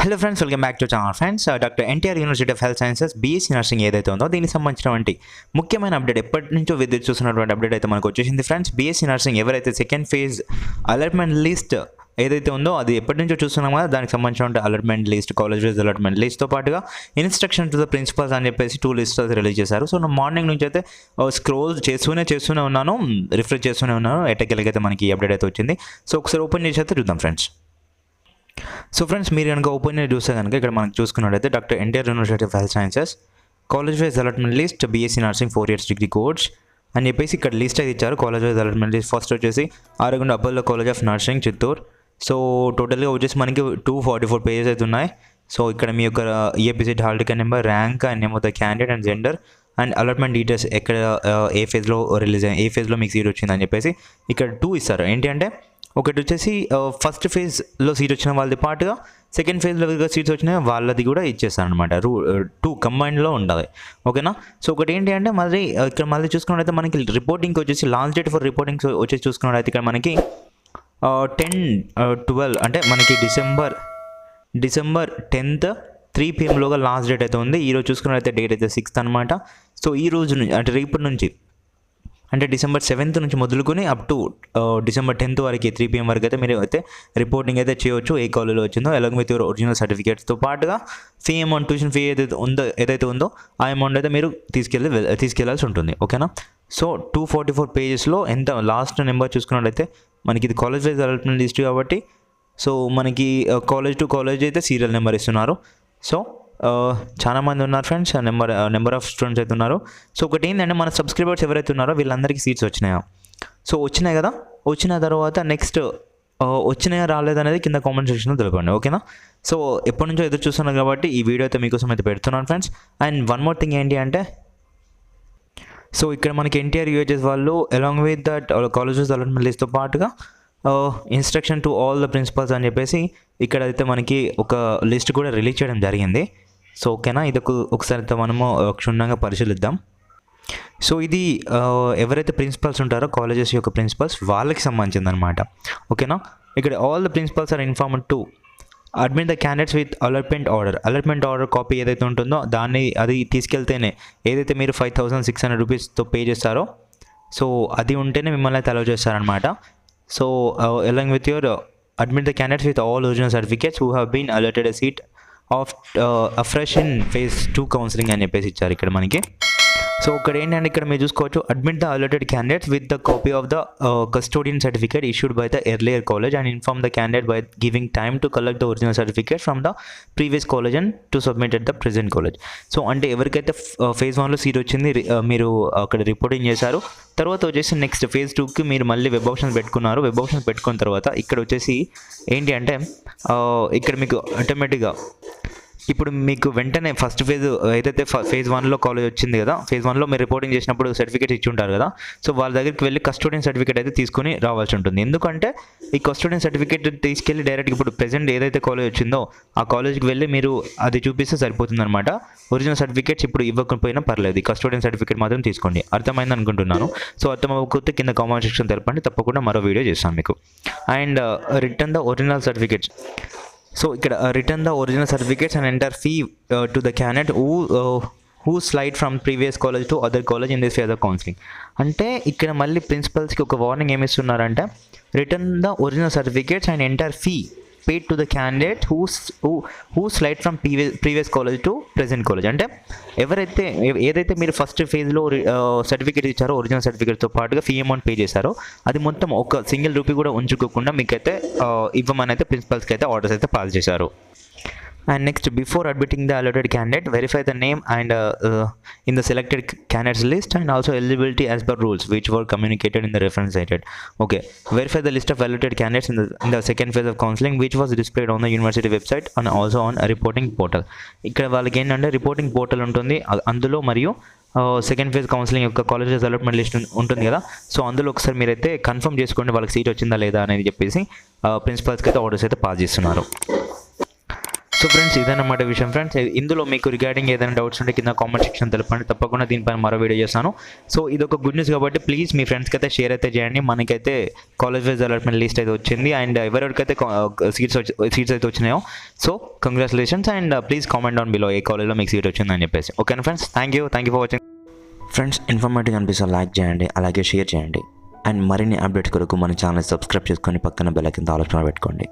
Hello friends, welcome back to channel friends. Doctor NTR university of health sciences BSc nursing ఏదైతే ఉందో దీనికి సంబంధించినటువంటి ముఖ్యమైన అప్డేట్, ఎప్పటి నుంచో విద్యుత్ చూస్తున్నటువంటి అప్డేట్ అయితే మనకు వచ్చేసింది ఫ్రెండ్స్. బీఎస్సీ నర్సింగ్ ఎవరైతే సెకండ్ ఫేజ్ అలాట్మెంట్ లిస్ట్ ఏదైతే ఉందో అది ఎప్పటి నుంచో చూస్తున్నాం కదా, దానికి సంబంధించిన allotment list, college wise allotment లిస్ట్తో పాటుగా ఇన్స్ట్రక్షన్ టు ద ప్రిన్సిపల్స్ అని చెప్పేసి 2 లిస్ట్స్ రిలీజ్ చేశారు. సో నేను మార్నింగ్ నుంచి అయితే స్క్రోల్ చేస్తూనే ఉన్నాను, రిఫ్రెష్ చేస్తూనే ఉన్నాను, ఎట్టకెళ్ళకైతే మనకి ఈ అప్డేట్ అయితే వచ్చింది. సో ఒకసారి ఓపెన్ చేసి అయితే చూద్దాం ఫ్రెండ్స్. సో ఫ్రెండ్స్, మీరు కనుక ఓపెన్ చూస్తే కనుక ఇక్కడ మనకు చూసుకున్నట్టయితే doctor NTR university of health sciences college wise allotment list BSc nursing 4 years degree course అని చెప్పేసి ఇక్కడ లిస్ట్ అయితే ఇచ్చారు. College wise allotment list first వచ్చేసి Aragonda Apollo college of nursing Chittoor. So టోటల్గా వచ్చేసి మనకి 244 పేజెస్ అయితే ఉన్నాయి. సో ఇక్కడ మీ యొక్క EAPCET hall ticket number, rank and name of the candidate and gender and allotment details, ఎక్కడ ఏ ఫేజ్లో రిలీజ్ అయ్యి ఏ ఫేజ్లో మీకు సీట్ వచ్చిందని చెప్పేసి ఇక్కడ 2 ఇస్తారు. ఏంటి అంటే ఒకటి వచ్చేసి ఫస్ట్ ఫేజ్లో సీట్ వచ్చిన వాళ్ళది పాటుగా సెకండ్ ఫేజ్లో సీట్స్ వచ్చినాయి వాళ్ళది కూడా ఇచ్చేస్తారు అనమాట. 2 కంబైన్డ్లో ఉండాలి, ఓకేనా. సో ఒకటి ఏంటి అంటే మళ్ళీ ఇక్కడ మళ్ళీ చూసుకున్నట్టయితే మనకి రిపోర్టింగ్కి వచ్చేసి లాస్ట్ డేట్ ఫర్ రిపోర్టింగ్స్ వచ్చేసి చూసుకున్నట్టయితే ఇక్కడ మనకి 10/12 అంటే మనకి December 10th 3 PM last date అయితే ఉంది. ఈరోజు చూసుకున్నట్టయితే డేట్ అయితే 6th అనమాట. సో ఈ రోజు నుంచి అంటే రేపటి నుంచి అంటే December 7th నుంచి మొదలుకొని అప్ టు December 10th వరకు 3 PM వరకు అయితే మీరు అయితే రిపోర్టింగ్ అయితే చేయవచ్చు, ఏ కాలేజ్లో వచ్చిందో అలాంగ్ విత్ యువర్ ఒరిజినల్ సర్టిఫికేట్స్తో పాటుగా ఫీ అమౌంట్, ట్యూషన్ ఫీ ఏదైతే ఉందో ఆ అమౌంట్ అయితే మీరు తీసుకెళ్లాల్సి ఉంటుంది, ఓకేనా. సో 244 పేజెస్లో ఎంత లాస్ట్ నెంబర్ చూసుకున్నట్లయితే మనకి ఇది కాలేజ్ వైజ్ అలాట్మెంట్ లిస్ట్ కాబట్టి సో మనకి కాలేజ్ టు కాలేజ్ అయితే సీరియల్ నెంబర్ ఇస్తున్నారు. సో చాలామంది ఉన్నారు ఫ్రెండ్స్, నెంబర్ ఆఫ్ స్టూడెంట్స్ అయితే ఉన్నారు. సో ఒకటి ఏంటంటే మన సబ్స్క్రైబర్స్ ఎవరైతే ఉన్నారో వీళ్ళందరికీ సీట్స్ వచ్చినాయా, సో వచ్చినాయి కదా, వచ్చిన తర్వాత నెక్స్ట్ వచ్చినాయా రాలేదనేది కింద కామెంట్ సెక్షన్లో తెలుపండి, ఓకేనా. సో ఎప్పటి నుంచో ఎదురు చూస్తున్నారు కాబట్టి ఈ వీడియో అయితే మీకోసం అయితే పెడుతున్నాను friends. And one more thing ఏంటి అంటే సో ఇక్కడ మనకి ఎన్టీఆర్ యూహెచ్ఎస్ వాళ్ళు along with that colleges allotment లిస్ట్తో పాటుగా instruction to all the principals అని చెప్పేసి ఇక్కడైతే మనకి ఒక లిస్ట్ కూడా రిలీజ్ చేయడం జరిగింది. సో ఓకేనా, ఇది ఒకసారి మనము క్షుణ్ణంగా పరిశీలిద్దాం. సో ఇది ఎవరైతే ప్రిన్సిపల్స్ ఉంటారో కాలేజెస్ యొక్క ప్రిన్సిపల్స్ వాళ్ళకి సంబంధించింది అనమాట, ఓకేనా. ఇక్కడ all the principals are informed to admit the candidates with allotment order copy ఏదైతే ఉంటుందో అది తీసుకెళ్తేనే, ఏదైతే మీరు 5,600 రూపీస్తో పే చేస్తారో సో అది ఉంటేనే మిమ్మల్ని అయితే అలౌ చేస్తారనమాట. So along with your admit the candidates with all original certificates who have been allotted a seat of afresh in phase 2 counseling అని చెప్పేసి ఇచ్చారు ఇక్కడ మనకి. సో ఇక్కడ ఏంటంటే ఇక్కడ మీరు చూసుకోవచ్చు, admit the alerted candidates with the copy of the custodian certificate issued by the earlier college and inform the candidate by giving time to collect the original certificate from the previous college and to submit at the present college. So అంటే ఎవరికైతే phase 1లో seat వచ్చింది మీరు అక్కడ reporting చేశారు, తర్వాత వచ్చేసి next phase 2కి మీరు మళ్ళీ వెబ్ ఆప్షన్స్ పెట్టుకున్నారు. వెబ్ ఆప్షన్స్ పెట్టుకున్న తర్వాత ఇక్కడ వచ్చేసి ఏంటి అంటే ఇక్కడ మీకు ఆటోమేటిక్గా ఇప్పుడు మీకు వెంటనే ఫస్ట్ ఫేజ్ ఏదైతే phase 1లో కాలేజ్ వచ్చింది కదా, phase 1లో మీరు రిపోర్టింగ్ చేసినప్పుడు సర్టిఫికేట్ ఇచ్చి ఉంటారు కదా, సో వాళ్ళ దగ్గరికి వెళ్ళి కస్టోడియన్ సర్టిఫికేట్ అయితే తీసుకుని రావాల్సి ఉంటుంది. ఎందుకంటే ఈ కస్టోడియన్ సర్టిఫికేట్ తీసుకెళ్ళి డైరెక్ట్గా ఇప్పుడు ప్రెజెంట్ ఏదైతే కాలేజ్ వచ్చిందో ఆ కాలేజ్కి వెళ్ళి మీరు అది చూపిస్తే సరిపోతుంది అనమాట. ఒరిజినల్ సర్టిఫికేట్స్ ఇప్పుడు ఇవ్వకపోయినా పర్లేదు, కస్టోడియన్ సర్టిఫికేట్ మాత్రం తీసుకోండి. అర్థమైంది అనుకుంటున్నాను. సో అర్థమవుతే కింద కామెంట్ సెక్షన్ తెలపండి, తప్పకుండా మరో వీడియో చేస్తాను మీకు. And return the original certificates. So ఇక్కడ return the original certificates and enter fee to the candidate who slide from previous college to other college in this phase of counselling. అంటే ఇక్కడ మళ్ళీ ప్రిన్సిపల్స్కి ఒక వార్నింగ్ ఏమి ఇస్తున్నారంటే return the original certificates and enter fee paid to the candidate who slide from previous college to present college. అంటే ఏదైతే మీరు ఫస్ట్ ఫేజ్లో సర్టిఫికేట్ ఇచ్చారో ఒరిజినల్ సర్టిఫికేట్తో పాటుగా ఫీ అమౌంట్ పే చేశారో అది మొత్తం ఒక సింగిల్ రూపీ కూడా ఉంచుకోకుండా మీకైతే ఇవ్వమని అయితే ప్రిన్సిపల్స్కి అయితే ఆర్డర్స్ అయితే పాస్ చేశారు. And next, before admitting the allotted candidate, verify the name and in the selected candidates list and also eligibility as per rules which were communicated in the reference cited. Okay, verify the list of allotted candidates in the second phase of counseling which was displayed on the university website and also on a reporting portal. ఇక్కడ వాళ్ళకి ఏంటంటే reporting portal ఉంటుంది, అందులో మరియు second phase counselling యొక్క colleges allotment list ఉంటుంది కదా, so అందులో ఒకసారి మీరైతే కన్ఫర్మ్ చేసుకోండి వాళ్ళకి సీట్ వచ్చిందా లేదా అనేది చెప్పేసి ప్రిన్సిపల్స్కి అయితే ఆర్డర్స్ అయితే పాస్ చేస్తున్నారు. సో ఫ్రెండ్స్ ఇదన్నమాట విషయం ఫ్రెండ్స్. ఇందులో మీకు రిగార్డింగ్ ఏదైనా డౌట్స్ ఉంటే కింద కామెంట్ సెక్షన్ తెలపండి, తప్పకుండా దీనిపైన మరో వీడియో చేస్తాను. సో ఇది ఒక గుడ్ న్యూస్ కాబట్టి ప్లీజ్ మీ ఫ్రెండ్స్కి అయితే షేర్ అయితే చేయండి. మనకైతే కాలేజ్ వైజ్ అలాట్మెంట్ లిస్ట్ అయితే వచ్చింది, అండ్ ఎవరెవరికైతే సీట్స్ అయితే వచ్చినాయో so congratulations, and please comment down below ఏ కాలేజ్లో మీకు సీట్ వచ్చిందని చెప్పేసి. ఓకేనా friends, thank you for watching. Friends informative అనిపిస్తే లైక్ చేయండి, అలాగే షేర్ చేయండి, అండ్ మరిన్ని అప్డేట్స్ కొరకు మన ఛానల్ సబ్స్క్రైబ్ చేసుకొని పక్కన బెల్ ఐకాన్ ఆల్ ఆప్షన్ పెట్టుకోండి.